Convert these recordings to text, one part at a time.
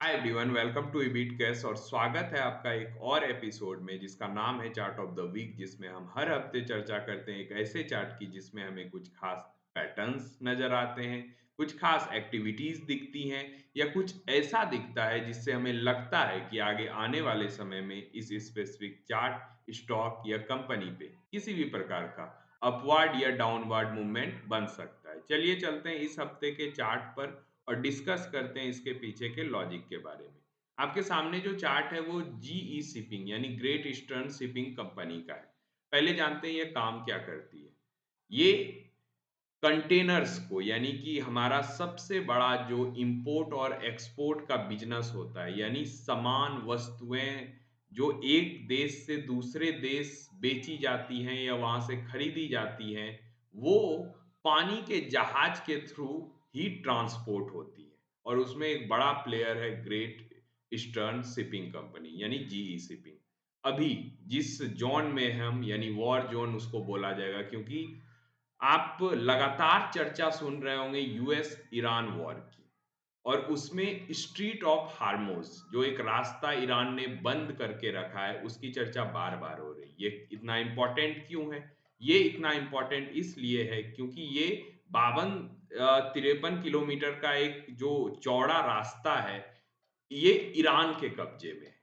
Hi everyone, welcome to Ebit Cash और स्वागत है आपका एक और एपिसोड में जिसका नाम है चार्ट ऑफ द वीक, जिसमें हम हर हफ्ते चर्चा करते हैं एक ऐसे चार्ट की जिसमें हमें कुछ खास पैटर्न्स नजर आते हैं, कुछ खास एक्टिविटीज दिखती हैं या कुछ ऐसा दिखता है जिससे हमें लगता है कि आगे आने वाले समय में इस स्पेसिफिक चार्ट, स्टॉक या कंपनी पे किसी भी प्रकार का अपवर्ड या डाउनवर्ड मूवमेंट बन सकता है। चलिए चलते हैं इस हफ्ते के चार्ट पर और डिस्कस करते हैं इसके पीछे के लॉजिक के बारे में। आपके सामने जो चार्ट है वो जीई शिपिंग यानी ग्रेट ईस्टर्न शिपिंग कंपनी का है। पहले जानते हैं ये काम क्या करती है। ये कंटेनर्स को यानी कि हमारा सबसे बड़ा जो इंपोर्ट और एक्सपोर्ट का बिजनेस होता है, यानी सामान वस्तुएं जो एक देश से दूसरे देश बेची जाती हैं या वहां से खरीदी जाती हैं, वो पानी के जहाज के थ्रू ही ट्रांसपोर्ट होती है। और उसमें एक बड़ा प्लेयर है ग्रेट ईस्टर्न शिपिंग कंपनी यानी जीई शिपिंग। अभी जिस जोन में हम यानी वॉर जोन उसको बोला जाएगा, क्योंकि आप लगातार चर्चा सुन रहे होंगे यूएस ईरान वॉर की, और उसमें स्ट्रीट ऑफ हार्मोज जो एक रास्ता ईरान ने बंद करके रखा है उसकी चर्चा बार बार हो रही है। ये इतना इंपॉर्टेंट क्यों है? ये इतना इंपॉर्टेंट इसलिए है क्योंकि ये 53 किलोमीटर का एक जो चौड़ा रास्ता है, ये ईरान के कब्जे में है।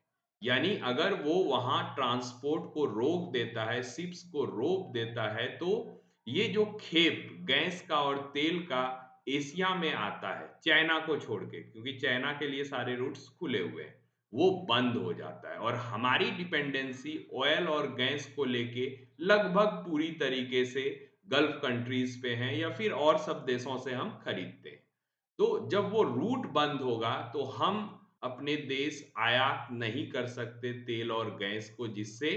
यानी अगर वो वहां ट्रांसपोर्ट को रोक देता है, शिप्स को रोक देता है, तो ये जो खेप गैस का और तेल का एशिया में आता है चाइना को छोड़ के, क्योंकि चाइना के लिए सारे रूट्स खुले हुए हैं, वो बंद हो जाता है। और हमारी डिपेंडेंसी ऑयल और गैस को लेके लगभग पूरी तरीके से गल्फ कंट्रीज पे है या फिर और सब देशों से हम खरीदते हैं। तो जब वो रूट बंद होगा तो हम अपने देश आयात नहीं कर सकते तेल और गैस को, जिससे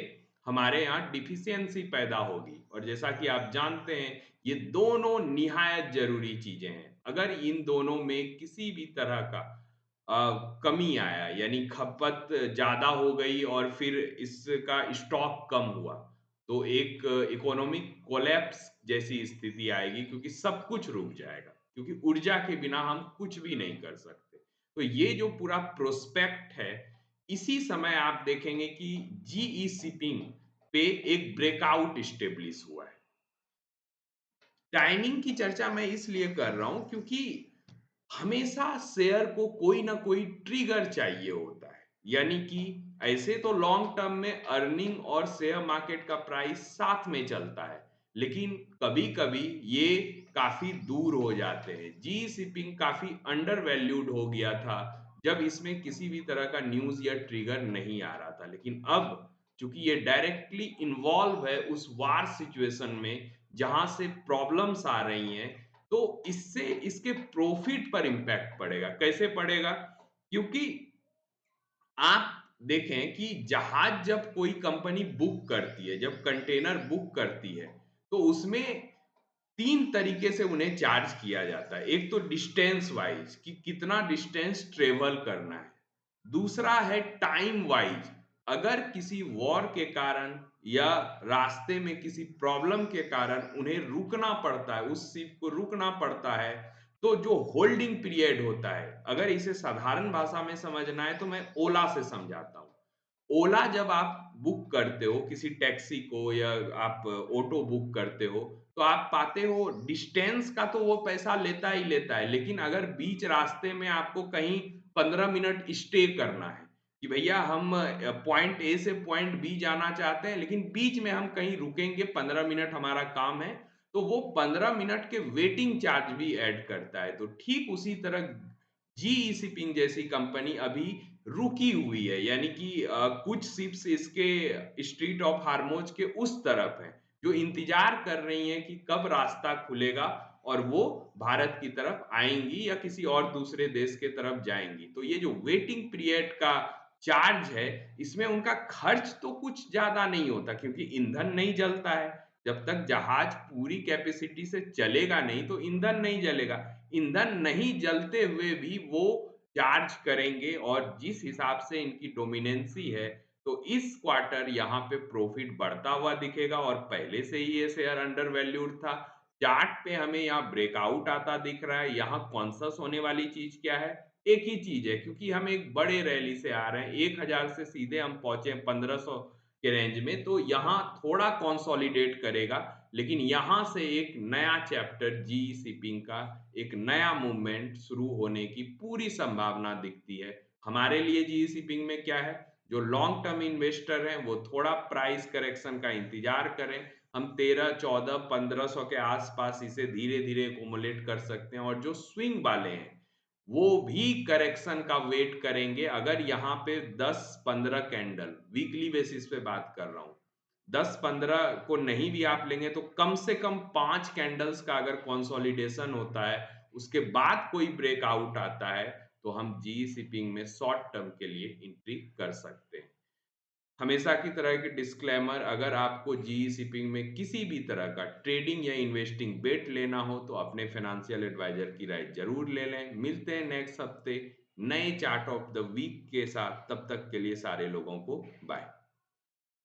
हमारे यहाँ डिफिशियंसी पैदा होगी। और जैसा कि आप जानते हैं ये दोनों निहायत जरूरी चीजें हैं। अगर इन दोनों में किसी भी तरह का कमी आया यानी खपत ज्यादा हो गई और फिर इसका स्टॉक कम हुआ, तो एक इकोनॉमिक कोलैप्स जैसी स्थिति आएगी, क्योंकि सब कुछ रुक जाएगा, क्योंकि ऊर्जा के बिना हम कुछ भी नहीं कर सकते। तो ये जो पूरा प्रोस्पेक्ट है, इसी समय आप देखेंगे कि जीई शिपिंग पे एक ब्रेकआउट स्टेब्लिश हुआ है। टाइमिंग की चर्चा मैं इसलिए कर रहा हूं क्योंकि हमेशा शेयर को कोई ना कोई ट्रिगर चाहिए होता है। यानी कि ऐसे तो लॉन्ग टर्म में अर्निंग और शेयर मार्केट का प्राइस साथ में चलता है, लेकिन कभी कभी ये काफी दूर हो जाते हैं। जी शिपिंग काफी अंडर वैल्यूड हो गया था जब इसमें किसी भी तरह का न्यूज या ट्रिगर नहीं आ रहा था, लेकिन अब चूंकि ये डायरेक्टली इन्वॉल्व है उस वार सिचुएशन में जहां से प्रॉब्लम्स आ रही हैं, तो इससे इसके प्रॉफिट पर इंपैक्ट पड़ेगा। कैसे पड़ेगा? क्योंकि आप देखें कि जहाज जब कोई कंपनी बुक करती है, जब कंटेनर बुक करती है, तो उसमें तीन तरीके से उन्हें चार्ज किया जाता है। एक तो डिस्टेंस वाइज कि कितना डिस्टेंस ट्रेवल करना है, दूसरा है टाइम वाइज, अगर किसी वॉर के कारण या रास्ते में किसी प्रॉब्लम के कारण उन्हें रुकना पड़ता है, उस शिप को रुकना पड़ता है, तो जो होल्डिंग पीरियड होता है, अगर इसे साधारण भाषा में समझना है तो मैं ओला से समझाता हूं। ओला जब आप बुक करते हो किसी टैक्सी को या आप ऑटो बुक करते हो, तो आप पाते हो डिस्टेंस का तो वो पैसा लेता ही लेता है, लेकिन अगर बीच रास्ते में आपको कहीं 15 मिनट स्टे करना है कि भैया हम पॉइंट ए से पॉइंट बी जाना चाहते हैं, लेकिन बीच में हम कहीं रुकेंगे, 15 मिनट हमारा काम है, तो वो 15 मिनट के वेटिंग चार्ज भी ऐड करता है। तो ठीक उसी तरह जीई शिपिंग जैसी कंपनी अभी रुकी हुई है, यानी कि कुछ शिप्स इसके स्ट्रीट ऑफ हार्मोज के उस तरफ हैं जो इंतजार कर रही हैं कि कब रास्ता खुलेगा और वो भारत की तरफ आएंगी या किसी और दूसरे देश के तरफ जाएंगी। तो ये जो वेटिंग पीरियड का चार्ज है, इसमें उनका खर्च तो कुछ ज्यादा नहीं होता, क्योंकि ईंधन नहीं जलता है। जब तक जहाज पूरी कैपेसिटी से चलेगा नहीं तो ईंधन नहीं जलेगा। ईंधन नहीं जलते हुए भी वो चार्ज करेंगे, और जिस हिसाब से इनकी डोमिनेंसी है, तो इस क्वार्टर यहाँ पे प्रॉफिट बढ़ता हुआ दिखेगा। और पहले से ही ये शेयर अंडर वैल्यूड था। चार्ट पे हमें यहाँ ब्रेकआउट आता दिख रहा है। यहाँ कॉन्शस होने वाली चीज क्या है? एक ही चीज़ है क्योंकि हम एक बड़े रैली से आ रहे हैं, 1000 से सीधे हम पहुँचे 1500 के रेंज में, तो यहाँ थोड़ा कंसोलिडेट करेगा, लेकिन यहाँ से एक नया चैप्टर जीई शिपिंग का एक नया मूवमेंट शुरू होने की पूरी संभावना दिखती है। हमारे लिए जीई शिपिंग में क्या है, जो लॉन्ग टर्म इन्वेस्टर हैं, वो थोड़ा प्राइस करेक्शन का इंतज़ार करें। हम 13, 14, 1500 के आस-पास इसे धीरे-धीरे एक्युमुलेट कर सकते हैं और जो स्विंग वाले हैं, वो भी करेक्शन का वेट करेंगे। अगर यहाँ पे 10-15 कैंडल वीकली बेसिस पे बात कर रहा हूँ, 10-15 को नहीं भी आप लेंगे तो कम से कम 5 कैंडल्स का अगर कंसोलिडेशन होता है, उसके बाद कोई ब्रेकआउट आता है, तो हम जीई शिपिंग में शॉर्ट टर्म के लिए एंट्री कर सकते हैं। हमेशा की तरह के डिस्क्लेमर, अगर आपको जीई शिपिंग में किसी भी तरह का ट्रेडिंग या इन्वेस्टिंग बेट लेना हो तो अपने फाइनेंशियल एडवाइजर की राय जरूर ले लें। मिलते हैं नेक्स्ट हफ्ते नए चार्ट ऑफ द वीक के साथ। तब तक के लिए सारे लोगों को बाय।